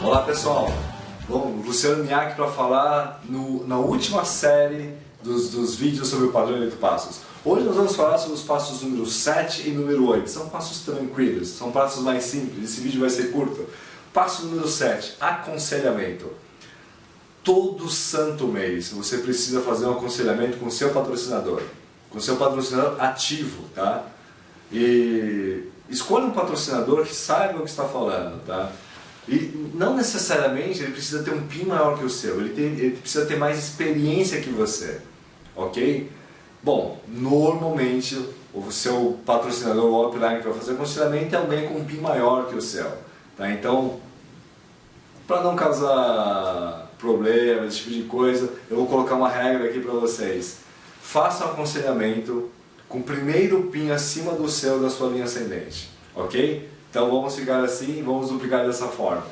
Olá pessoal, bom, Luciano Niak para falar na última série dos vídeos sobre o padrão de 8 passos. Hoje nós vamos falar sobre os passos número 7 e número 8. São passos tranquilos, são passos mais simples, esse vídeo vai ser curto. Passo número 7, aconselhamento. Todo santo mês você precisa fazer um aconselhamento com o seu patrocinador ativo, tá? E escolha um patrocinador que saiba o que está falando, tá? E não necessariamente ele precisa ter um PIN maior que o seu, ele precisa ter mais experiência que você, ok? Bom, normalmente o seu patrocinador, o upline que vai fazer aconselhamento é alguém com um PIN maior que o seu, tá? Então, para não causar problema, esse tipo de coisa, eu vou colocar uma regra aqui para vocês. Faça um aconselhamento com o primeiro PIN acima do seu da sua linha ascendente, ok? Então vamos ficar assim, vamos duplicar dessa forma.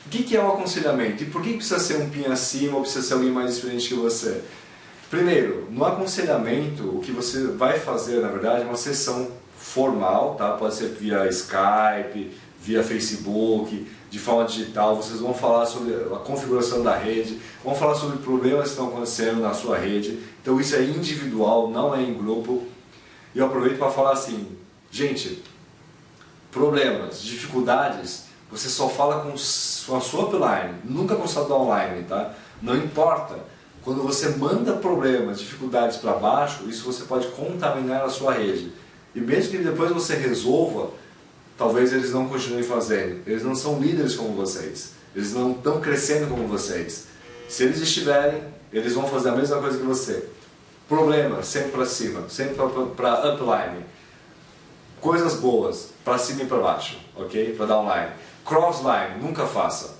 O que é o aconselhamento? E por que precisa ser um PIN acima ou precisa ser alguém mais experiente que você? Primeiro, no aconselhamento, o que você vai fazer, na verdade, é uma sessão formal, tá? Pode ser via Skype, via Facebook, de forma digital. Vocês vão falar sobre a configuração da rede, vão falar sobre problemas que estão acontecendo na sua rede. Então isso é individual, não é em grupo. E eu aproveito para falar assim, gente, problemas, dificuldades, você só fala com a sua upline, nunca com o seu downline, tá? Não importa. Quando você manda problemas, dificuldades para baixo, isso você pode contaminar a sua rede. E mesmo que depois você resolva, talvez eles não continuem fazendo. Eles não são líderes como vocês. Eles não estão crescendo como vocês. Se eles estiverem, eles vão fazer a mesma coisa que você. Problema, sempre para cima, sempre para upline. Coisas boas, para cima e para baixo, ok? Para downline. Crossline, nunca faça,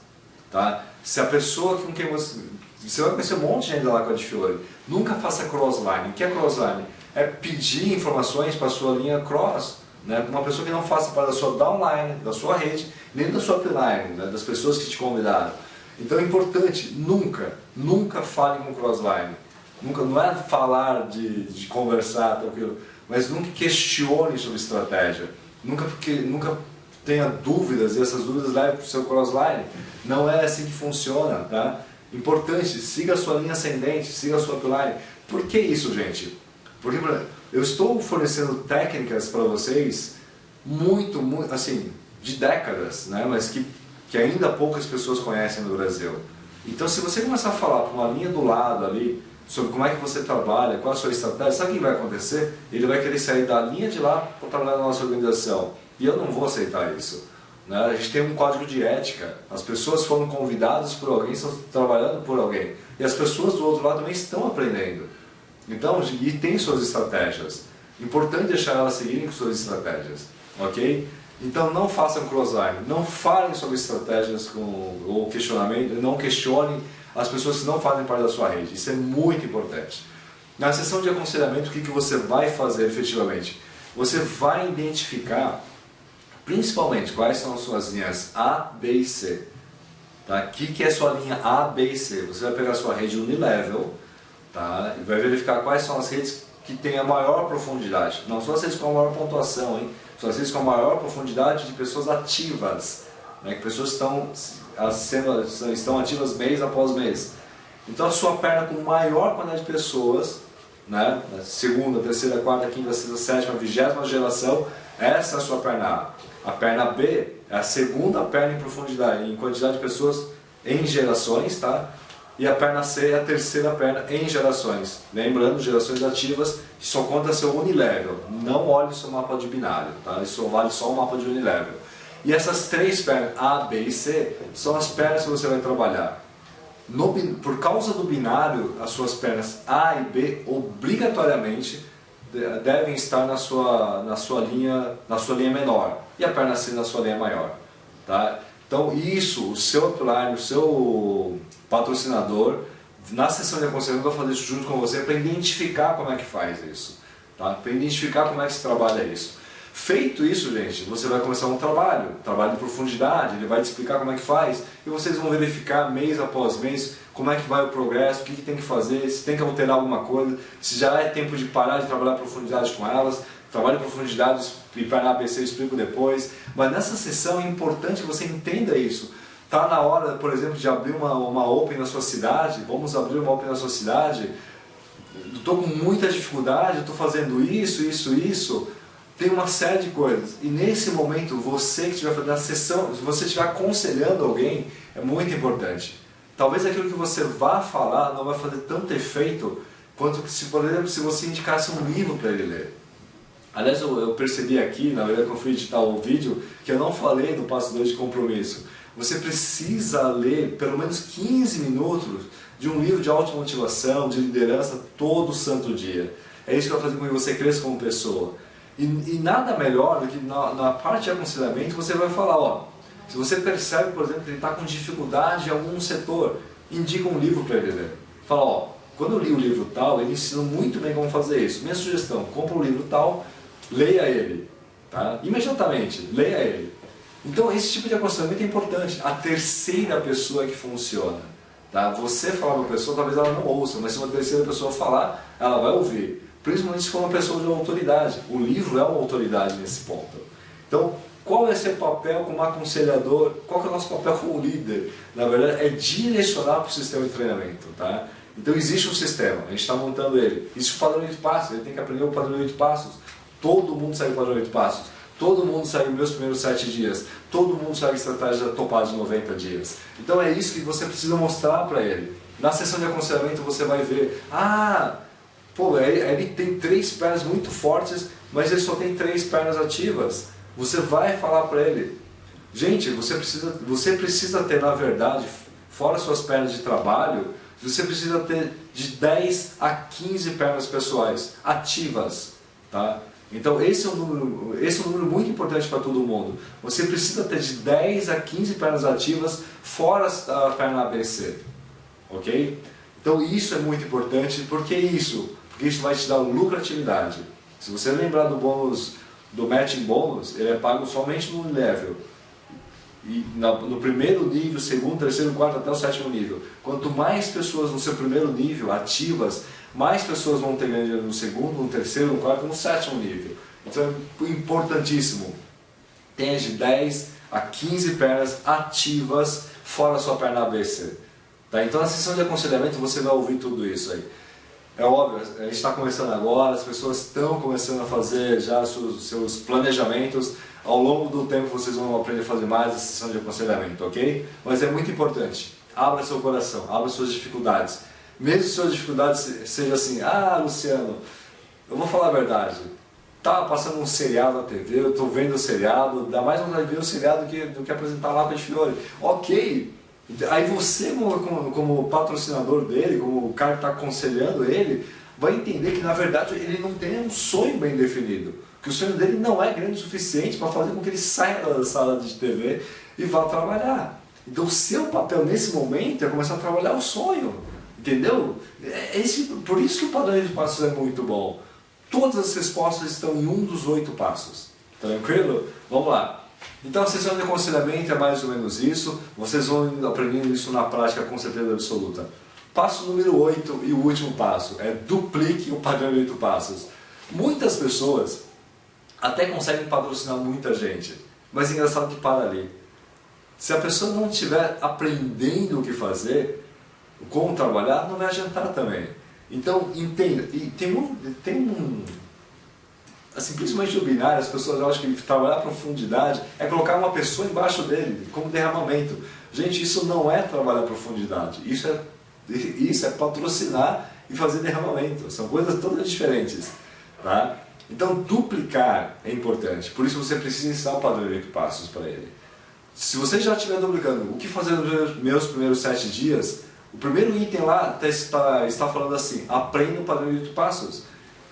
tá? Se a pessoa com quem você vai conhecer um monte de gente lá com a Fiore, nunca faça crossline. O que é crossline? É pedir informações para a sua linha cross, né? Uma pessoa que não faça parte da sua downline, da sua rede, nem da sua upline, né? Das pessoas que te convidaram. Então é importante, nunca fale com crossline. Nunca, não é falar de conversar, tranquilo, mas nunca questione sobre estratégia. Nunca tenha dúvidas e essas dúvidas levem para o seu crossline. Não é assim que funciona, tá? Importante, siga a sua linha ascendente, siga a sua upline. Por que isso, gente? Porque eu estou fornecendo técnicas para vocês muito, assim, de décadas, né? Mas que ainda poucas pessoas conhecem no Brasil. Então, se você começar a falar para uma linha do lado ali, sobre como é que você trabalha, qual a sua estratégia, sabe o que vai acontecer? Ele vai querer sair da linha de lá para trabalhar na nossa organização. E eu não vou aceitar isso, né? A gente tem um código de ética, as pessoas foram convidadas por alguém, estão trabalhando por alguém. E as pessoas do outro lado também estão aprendendo. Então, e tem suas estratégias. Importante deixar elas seguirem com suas estratégias, ok? Então não façam crossline, não falem sobre estratégias ou questionamento, não questionem as pessoas que não fazem parte da sua rede. Isso é muito importante. Na sessão de aconselhamento, o que você vai fazer efetivamente? Você vai identificar, principalmente, quais são as suas linhas A, B e C. Tá? O que é a sua linha A, B e C? Você vai pegar a sua rede unilevel, tá? E vai verificar quais são as redes que têm a maior profundidade. Não são as redes com a maior pontuação, hein? São as redes com a maior profundidade de pessoas ativas, né? Que pessoas estão ativas mês após mês. Então a sua perna com maior quantidade de pessoas, né? Na segunda, terceira, quarta, quinta, sexta, sétima, 20ª geração, essa é a sua perna A. A perna B é a segunda perna em profundidade, em quantidade de pessoas em gerações, tá? E a perna C é a terceira perna em gerações. Lembrando, gerações ativas só conta seu unilevel. Não olhe o seu mapa de binário, tá? Isso vale só o mapa de unilevel. E essas três pernas, A, B e C, são as pernas que você vai trabalhar. Por causa do binário, as suas pernas A e B obrigatoriamente devem estar na sua linha menor e a perna C na sua linha maior, tá? Então isso, o seu upline, o seu patrocinador, na sessão de aconselhamento vai fazer isso junto com você para identificar como é que faz isso, tá? Para identificar como é que se trabalha isso. Feito isso, gente, você vai começar um trabalho de profundidade, ele vai te explicar como é que faz e vocês vão verificar mês após mês como é que vai o progresso, o que tem que fazer, se tem que alterar alguma coisa, se já é tempo de parar de trabalhar em profundidade com elas, trabalho em profundidade e para ABC eu explico depois, mas nessa sessão é importante que você entenda isso. Tá na hora, por exemplo, de abrir uma Open na sua cidade, vamos abrir uma Open na sua cidade, estou com muita dificuldade, estou fazendo isso, tem uma série de coisas. E nesse momento, você que estiver fazendo a sessão, se você estiver aconselhando alguém, é muito importante. Talvez aquilo que você vá falar não vai fazer tanto efeito quanto se, por exemplo, se você indicasse um livro para ele ler. Aliás, eu percebi aqui, na verdade, quando fui editar o vídeo, que eu não falei do passo 2 de compromisso. Você precisa ler pelo menos 15 minutos de um livro de automotivação, de liderança, todo santo dia. É isso que vai fazer com que você cresça como pessoa. E nada melhor do que na parte de aconselhamento você vai falar, ó, se você percebe, por exemplo, que ele está com dificuldade em algum setor, indica um livro para ele ler. Fala, ó, quando eu li o livro tal, ele ensina muito bem como fazer isso. Minha sugestão, compra o livro tal, leia ele, tá? Imediatamente, leia ele. Então esse tipo de aconselhamento é importante. A terceira pessoa que funciona, tá? Você falar para a pessoa, talvez ela não ouça, mas se uma terceira pessoa falar, ela vai ouvir. Principalmente se for uma pessoa de autoridade. O livro é uma autoridade nesse ponto. Então, qual é seu papel como aconselhador? Qual é o nosso papel como líder? Na verdade, é direcionar para o sistema de treinamento, tá? Então existe um sistema, a gente está montando ele. Existe o padrão de 8 passos, ele tem que aprender o padrão de 8 passos. Todo mundo segue o padrão de 8 passos. Todo mundo segue os meus primeiros 7 dias. Todo mundo segue a estratégia topada de 90 dias. Então é isso que você precisa mostrar para ele. Na sessão de aconselhamento você vai ver, pô, ele tem 3 pernas muito fortes, mas ele só tem 3 pernas ativas. Você vai falar para ele, gente, você precisa ter, na verdade, fora suas pernas de trabalho, você precisa ter de 10 a 15 pernas pessoais ativas, tá? Então esse é um número muito importante para todo mundo. Você precisa ter de 10 a 15 pernas ativas fora a perna ABC, ok? Então isso é muito importante. Por que isso? Porque isso vai te dar lucratividade. Se você lembrar do bônus, do matching bônus, ele é pago somente no level. E no primeiro nível, segundo, terceiro, quarto, até o 7º nível. Quanto mais pessoas no seu primeiro nível ativas, mais pessoas vão ter ganho no segundo, no terceiro, no quarto, no 7º nível. Então é importantíssimo. Tenha de 10 a 15 pernas ativas fora a sua perna ABC. Tá? Então na sessão de aconselhamento você vai ouvir tudo isso aí. É óbvio, a gente está começando agora, as pessoas estão começando a fazer já seus planejamentos. Ao longo do tempo vocês vão aprender a fazer mais a sessão de aconselhamento, ok? Mas é muito importante, abra seu coração, abra suas dificuldades. Mesmo que suas dificuldades sejam assim, Luciano, eu vou falar a verdade, tá passando um seriado na TV, eu estou vendo o seriado, dá mais vontade de ver o seriado do que apresentar lá para de Fiore. Ok, aí você como patrocinador dele, como o cara que está aconselhando ele, vai entender que na verdade ele não tem um sonho bem definido. Que o sonho dele não é grande o suficiente para fazer com que ele saia da sala de TV e vá trabalhar. Então o seu papel nesse momento é começar a trabalhar o sonho, entendeu? Por isso que o padrão de passos é muito bom. Todas as respostas estão em um dos 8 passos. Tranquilo? Vamos lá. Então a sessão de aconselhamento é mais ou menos isso. Vocês vão aprendendo isso na prática com certeza absoluta. Passo número 8 e o último passo é duplique o padrão de 8 passos. Muitas pessoas até conseguem patrocinar muita gente, mas é engraçado que para ali. Se a pessoa não estiver aprendendo o que fazer, como trabalhar, não vai adiantar também. Então, entenda, e assim, principalmente no binário, as pessoas acham que trabalhar a profundidade é colocar uma pessoa embaixo dele, como derramamento. Gente, isso não é trabalhar a profundidade, isso é patrocinar e fazer derramamento, são coisas todas diferentes, tá? Então, duplicar é importante, por isso você precisa ensinar o padrão de 8 passos para ele. Se você já estiver duplicando, o que fazer nos meus primeiros 7 dias, o primeiro item lá está falando assim, aprenda o padrão de 8 passos.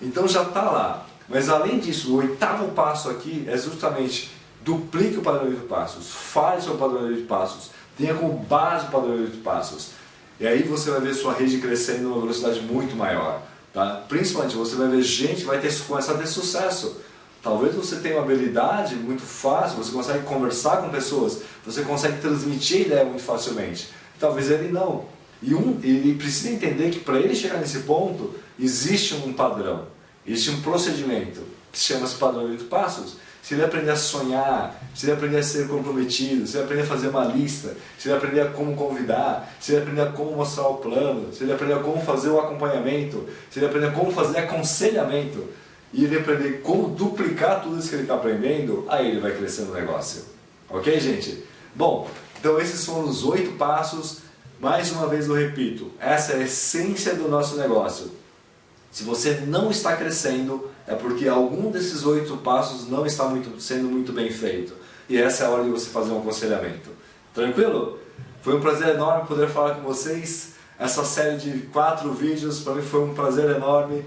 Então já está lá. Mas além disso, o 8º passo aqui é justamente duplique o padrão de 8 passos, fale seu padrão de 8 passos, tenha como base o padrão de 8 passos. E aí você vai ver sua rede crescendo numa velocidade muito maior. Tá? Principalmente você vai ver gente que vai começar a ter sucesso. Talvez você tenha uma habilidade muito fácil, você consegue conversar com pessoas, você consegue transmitir a ideia muito facilmente. Talvez ele não. E ele precisa entender que para ele chegar nesse ponto, existe um padrão, existe um procedimento, que se chama padrão de 8 passos. se ele aprender a sonhar, se ele aprender a ser comprometido, se ele aprender a fazer uma lista, se ele aprender a como convidar, se ele aprender a como mostrar o plano, se ele aprender a como fazer o acompanhamento, se ele aprender a como fazer aconselhamento, e ele aprender como duplicar tudo isso que ele está aprendendo, aí ele vai crescer no negócio. Ok, gente? Bom, então esses foram os 8 passos. Mais uma vez eu repito, essa é a essência do nosso negócio. Se você não está crescendo, é porque algum desses 8 passos não está sendo muito bem feito. E essa é a hora de você fazer um aconselhamento. Tranquilo? Foi um prazer enorme poder falar com vocês. Essa série de 4 vídeos para mim foi um prazer enorme.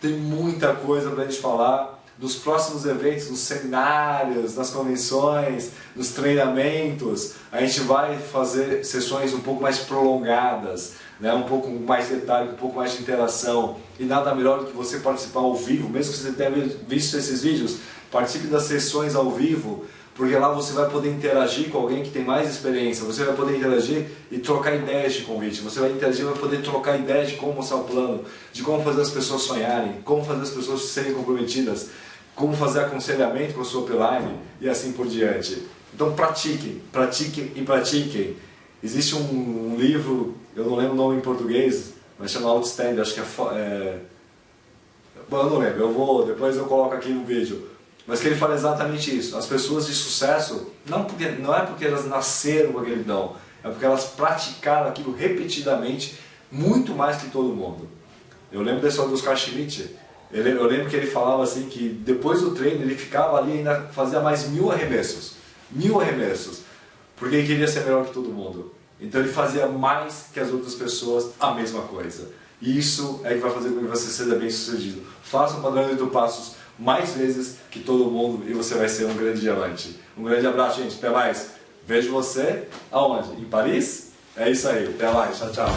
Tem muita coisa para a gente falar. Dos próximos eventos, nos seminários, nas convenções, nos treinamentos, a gente vai fazer sessões um pouco mais prolongadas, né? Um pouco mais detalhe, um pouco mais de interação. E nada melhor do que você participar ao vivo, mesmo que você tenha visto esses vídeos, participe das sessões ao vivo, porque lá você vai poder interagir com alguém que tem mais experiência, você vai poder interagir e trocar ideias de convite, você vai interagir e vai poder trocar ideias de como mostrar o plano, de como fazer as pessoas sonharem, como fazer as pessoas serem comprometidas, como fazer aconselhamento com a sua upline e assim por diante. Então pratiquem, pratiquem e pratiquem. Existe um livro, eu não lembro o nome em português, mas chama Outstanding, acho que bom, eu não lembro, depois eu coloco aqui no vídeo. Mas que ele fala exatamente isso. As pessoas de sucesso, não é porque elas nasceram com aquele dom, é porque elas praticaram aquilo repetidamente, muito mais que todo mundo. Eu lembro da história do Oscar Schmidt. Eu lembro que ele falava assim que depois do treino ele ficava ali e ainda fazia mais 1000 arremessos. 1000 arremessos. Porque ele queria ser melhor que todo mundo. Então ele fazia mais que as outras pessoas a mesma coisa. E isso é que vai fazer com que você seja bem sucedido. Faça o padrão de 8 passos mais vezes que todo mundo e você vai ser um grande diamante. Um grande abraço, gente. Até mais. Vejo você aonde? Em Paris? É isso aí. Até mais. Tchau, tchau.